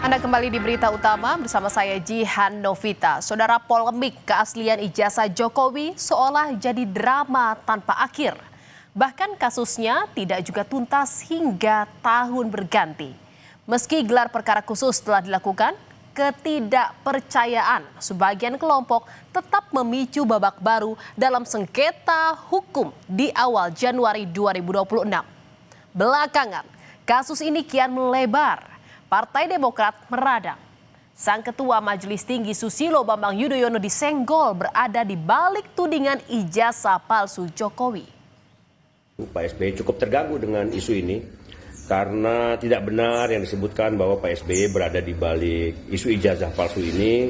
Anda kembali di Berita Utama bersama saya Jihan Novita. Saudara, polemik keaslian ijazah Jokowi seolah jadi drama tanpa akhir. Bahkan kasusnya tidak juga tuntas hingga tahun berganti. Meski gelar perkara khusus telah dilakukan, ketidakpercayaan sebagian kelompok tetap memicu babak baru dalam sengketa hukum di awal Januari 2026. Belakangan, kasus ini kian melebar. Partai Demokrat meradang. Sang Ketua Majelis Tinggi Susilo Bambang Yudhoyono disenggol berada di balik tudingan ijazah palsu Jokowi. Pak SBY cukup terganggu dengan isu ini karena tidak benar yang disebutkan bahwa Pak SBY berada di balik isu ijazah palsu ini.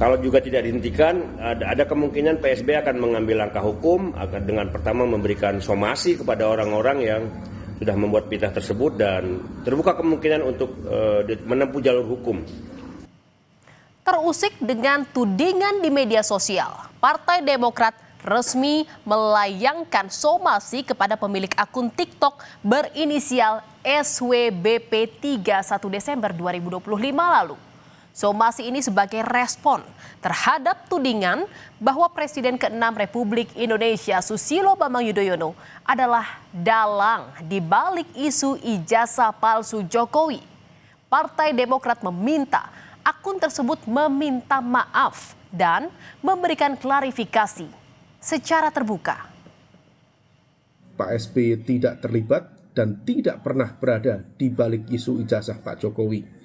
Kalau juga tidak dihentikan, ada kemungkinan Pak SBY akan mengambil langkah hukum akan dengan pertama memberikan somasi kepada orang-orang yang sudah membuat fitnah tersebut dan terbuka kemungkinan untuk menempuh jalur hukum. Terusik dengan tudingan di media sosial, Partai Demokrat resmi melayangkan somasi kepada pemilik akun TikTok berinisial SWBP 31 Desember 2025 lalu. Somasi ini sebagai respon terhadap tudingan bahwa Presiden ke-6 Republik Indonesia Susilo Bambang Yudhoyono adalah dalang di balik isu ijazah palsu Jokowi. Partai Demokrat meminta akun tersebut meminta maaf dan memberikan klarifikasi secara terbuka. Pak SBY tidak terlibat dan tidak pernah berada di balik isu ijazah Pak Jokowi.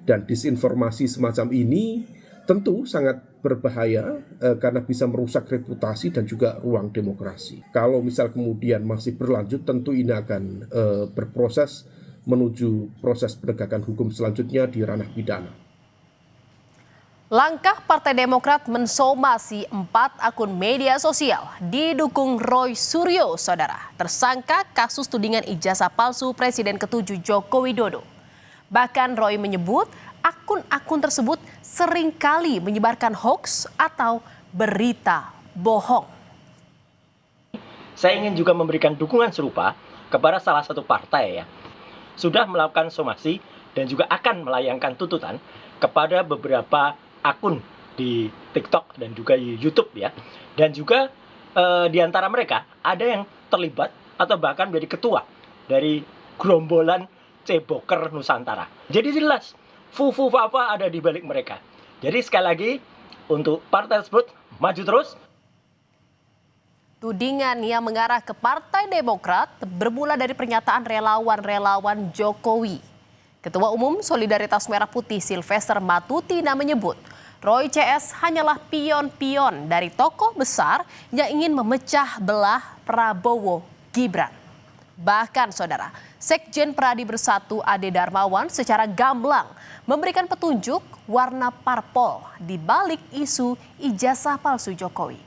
Dan disinformasi semacam ini tentu sangat berbahaya karena bisa merusak reputasi dan juga ruang demokrasi. Kalau misal kemudian masih berlanjut, tentu ini akan berproses menuju proses penegakan hukum selanjutnya di ranah pidana. Langkah Partai Demokrat mensomasi 4 akun media sosial didukung Roy Suryo, saudara, tersangka kasus tudingan ijazah palsu Presiden ke-7 Joko Widodo. Bahkan Roy menyebut akun-akun tersebut seringkali menyebarkan hoaks atau berita bohong. Saya ingin juga memberikan dukungan serupa kepada salah satu partai ya. Sudah melakukan somasi dan juga akan melayangkan tuntutan kepada beberapa akun di TikTok dan juga di YouTube ya. Dan juga di antara mereka ada yang terlibat atau bahkan menjadi ketua dari gerombolan Ceboker Nusantara. Jadi jelas Fufu Fafa ada di balik mereka. Jadi sekali lagi untuk partai tersebut maju terus. Tudingan yang mengarah ke Partai Demokrat bermula dari pernyataan relawan-relawan Jokowi. Ketua Umum Solidaritas Merah Putih Sylvester Matutina menyebut Roy CS hanyalah pion-pion dari tokoh besar yang ingin memecah belah Prabowo Gibran. Bahkan saudara, Sekjen Pradi Bersatu Ade Darmawan secara gamblang memberikan petunjuk warna parpol di balik isu ijazah palsu Jokowi.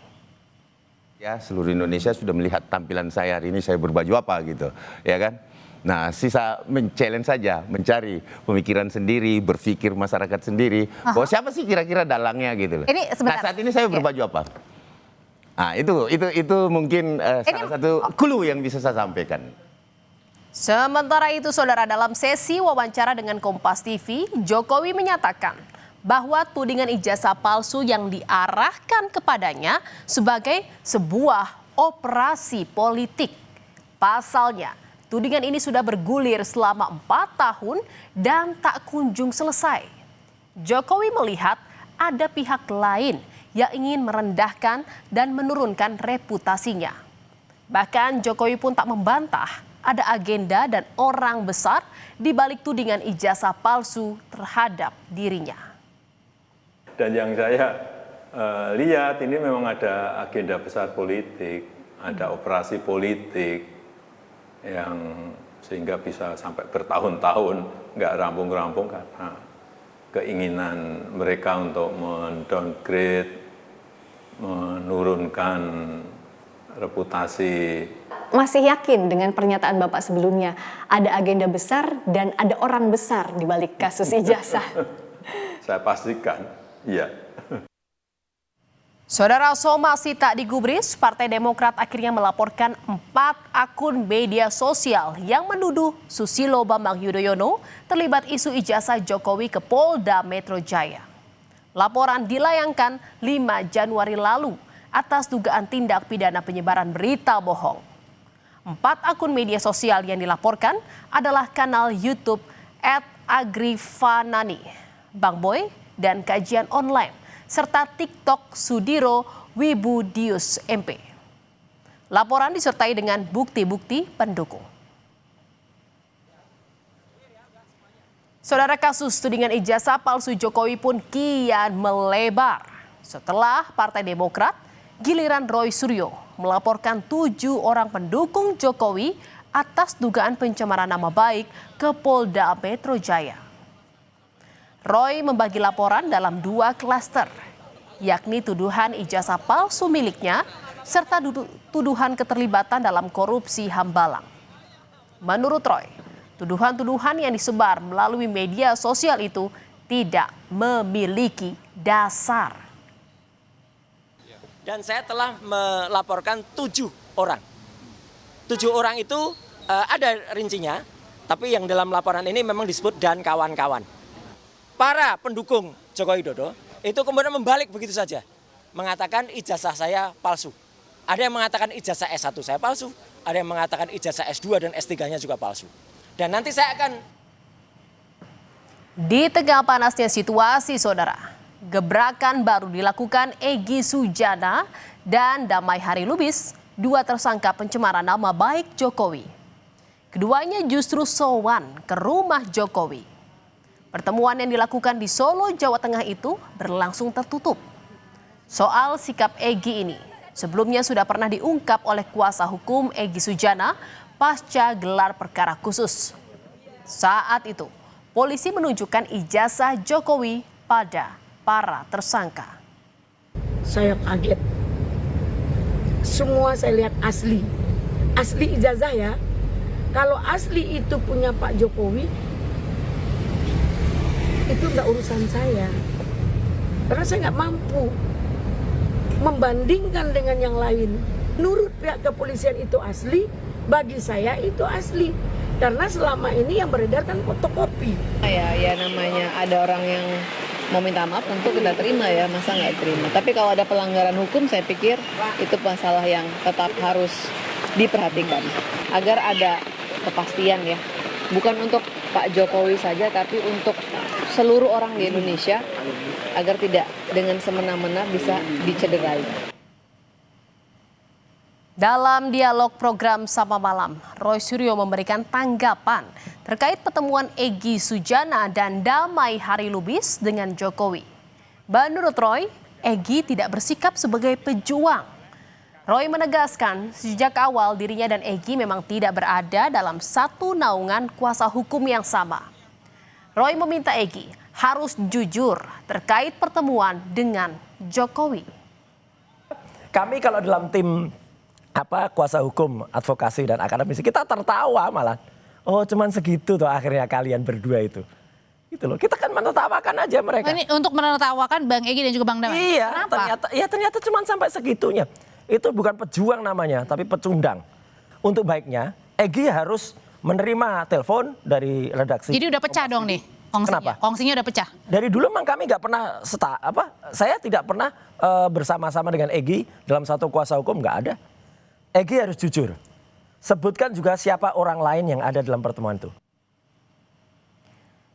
Ya, seluruh Indonesia sudah melihat tampilan saya hari ini, saya berbaju apa gitu, ya kan? Nah, sisa men-challenge saja, mencari pemikiran sendiri, berpikir masyarakat sendiri. Bahwa siapa sih kira-kira dalangnya gitu loh. Nah, saat ini saya berbaju apa? Nah, itu mungkin salah satu clue yang bisa saya sampaikan. Sementara itu, saudara, dalam sesi wawancara dengan Kompas TV, Jokowi menyatakan bahwa tudingan ijazah palsu yang diarahkan kepadanya sebagai sebuah operasi politik. Pasalnya, tudingan ini sudah bergulir selama 4 tahun dan tak kunjung selesai. Jokowi melihat ada pihak lain yang ingin merendahkan dan menurunkan reputasinya. Bahkan Jokowi pun tak membantah ada agenda dan orang besar di balik tudingan ijazah palsu terhadap dirinya. Dan yang saya lihat ini memang ada agenda besar politik, ada operasi politik yang sehingga bisa sampai bertahun-tahun nggak rampung-rampung karena keinginan mereka untuk mendowngrade, menurunkan reputasi. Masih yakin dengan pernyataan Bapak sebelumnya ada agenda besar dan ada orang besar di balik kasus ijazah? Saya pastikan, iya. Saudara, somasi tak digubris, Partai Demokrat akhirnya melaporkan 4 akun media sosial yang menuduh Susilo Bambang Yudhoyono terlibat isu ijazah Jokowi ke Polda Metro Jaya. Laporan dilayangkan 5 Januari lalu atas dugaan tindak pidana penyebaran berita bohong. 4 akun media sosial yang dilaporkan adalah kanal YouTube @agrifanani, Bang Boy, dan Kajian Online, serta TikTok Sudiro Wibudius MP. Laporan disertai dengan bukti-bukti pendukung. Saudara, kasus tudingan ijazah palsu Jokowi pun kian melebar. Setelah Partai Demokrat, giliran Roy Suryo melaporkan 7 orang pendukung Jokowi atas dugaan pencemaran nama baik ke Polda Metro Jaya. Roy membagi laporan dalam 2 klaster, yakni tuduhan ijazah palsu miliknya serta tuduhan keterlibatan dalam korupsi Hambalang. Menurut Roy, tuduhan-tuduhan yang disebar melalui media sosial itu tidak memiliki dasar. Dan saya telah melaporkan 7 orang. 7 orang itu ada rincinya, tapi yang dalam laporan ini memang disebut dan kawan-kawan. Para pendukung Joko Widodo itu kemudian membalik begitu saja, mengatakan ijazah saya palsu. Ada yang mengatakan ijazah S1 saya palsu, ada yang mengatakan ijazah S2 dan S3-nya juga palsu. Dan nanti saya akan... Di tengah panasnya situasi, saudara, gebrakan baru dilakukan Egy Sujana dan Damai Hari Lubis, 2 tersangka pencemaran nama baik Jokowi. Keduanya justru sowan ke rumah Jokowi. Pertemuan yang dilakukan di Solo, Jawa Tengah itu berlangsung tertutup. Soal sikap Egy ini sebelumnya sudah pernah diungkap oleh kuasa hukum Egy Sujana pasca gelar perkara khusus. Saat itu, polisi menunjukkan ijazah Jokowi pada para tersangka. Saya kaget. Semua saya lihat asli. Asli ijazah ya. Kalau asli itu punya Pak Jokowi, itu nggak urusan saya. Karena saya nggak mampu membandingkan dengan yang lain. Menurut pihak kepolisian itu asli, bagi saya itu asli. Karena selama ini yang beredar kan fotokopi. Ya namanya ada orang yang mau minta maaf tentu kita terima ya, masa nggak terima. Tapi kalau ada pelanggaran hukum saya pikir itu masalah yang tetap harus diperhatikan. Agar ada kepastian ya, bukan untuk Pak Jokowi saja tapi untuk seluruh orang di Indonesia agar tidak dengan semena-mena bisa dicederai. Dalam dialog program Sapa Malam, Roy Suryo memberikan tanggapan terkait pertemuan Egy Sujana dan Damai Hari Lubis dengan Jokowi. Menurut Roy, Egy tidak bersikap sebagai pejuang. Roy menegaskan sejak awal dirinya dan Egy memang tidak berada dalam satu naungan kuasa hukum yang sama. Roy meminta Egy harus jujur terkait pertemuan dengan Jokowi. Kami kalau dalam tim kuasa hukum, advokasi dan akademisi kita tertawa malah. Oh, cuman segitu tuh akhirnya kalian berdua itu. Gitu loh. Kita kan menertawakan aja mereka. Ini untuk menertawakan Bang Egy dan juga Bang Damai. Iya, kenapa? ternyata cuman sampai segitunya. Itu bukan pejuang namanya, tapi pecundang. Untuk baiknya, Egy harus menerima telepon dari redaksi. Jadi udah pecah dong nih kongsinya. Kenapa? Kongsinya udah pecah. Dari dulu memang kami nggak pernah saya tidak pernah bersama-sama dengan Egy dalam satu kuasa hukum, nggak ada. Egy harus jujur. Sebutkan juga siapa orang lain yang ada dalam pertemuan itu.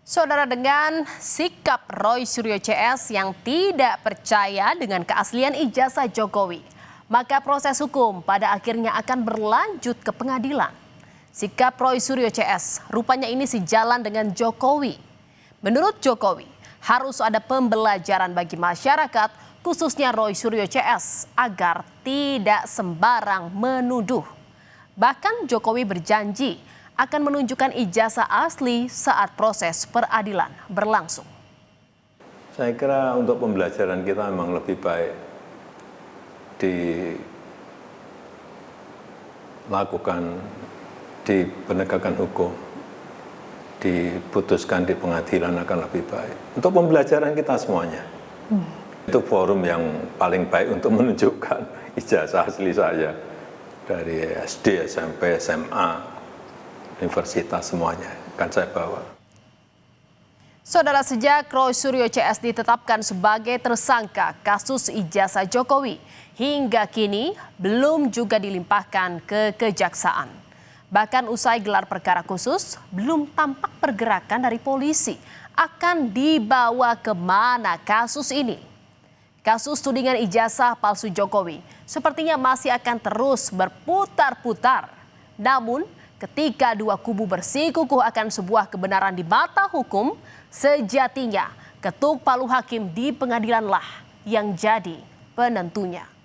Saudara, dengan sikap Roy Suryo CS yang tidak percaya dengan keaslian ijazah Jokowi, maka proses hukum pada akhirnya akan berlanjut ke pengadilan. Sikap Roy Suryo CS rupanya ini sejalan dengan Jokowi. Menurut Jokowi, harus ada pembelajaran bagi masyarakat, khususnya Roy Suryo CS, agar tidak sembarang menuduh. Bahkan Jokowi berjanji akan menunjukkan ijazah asli saat proses peradilan berlangsung. Saya kira untuk pembelajaran kita memang lebih baik dilakukan di penegakan hukum, diputuskan di pengadilan akan lebih baik. Untuk pembelajaran kita semuanya. Itu forum yang paling baik untuk menunjukkan ijazah asli saya. Dari SD, SMP, SMA, universitas semuanya akan saya bawa. Saudara, sejak Roy Suryo CS ditetapkan sebagai tersangka kasus ijazah Jokowi, hingga kini belum juga dilimpahkan ke kejaksaan. Bahkan usai gelar perkara khusus, belum tampak pergerakan dari polisi. Akan dibawa kemana kasus ini? Kasus tudingan ijazah palsu Jokowi sepertinya masih akan terus berputar-putar. Namun, ketika dua kubu bersikukuh akan sebuah kebenaran di mata hukum, sejatinya ketuk palu hakim di pengadilanlah yang jadi penentunya.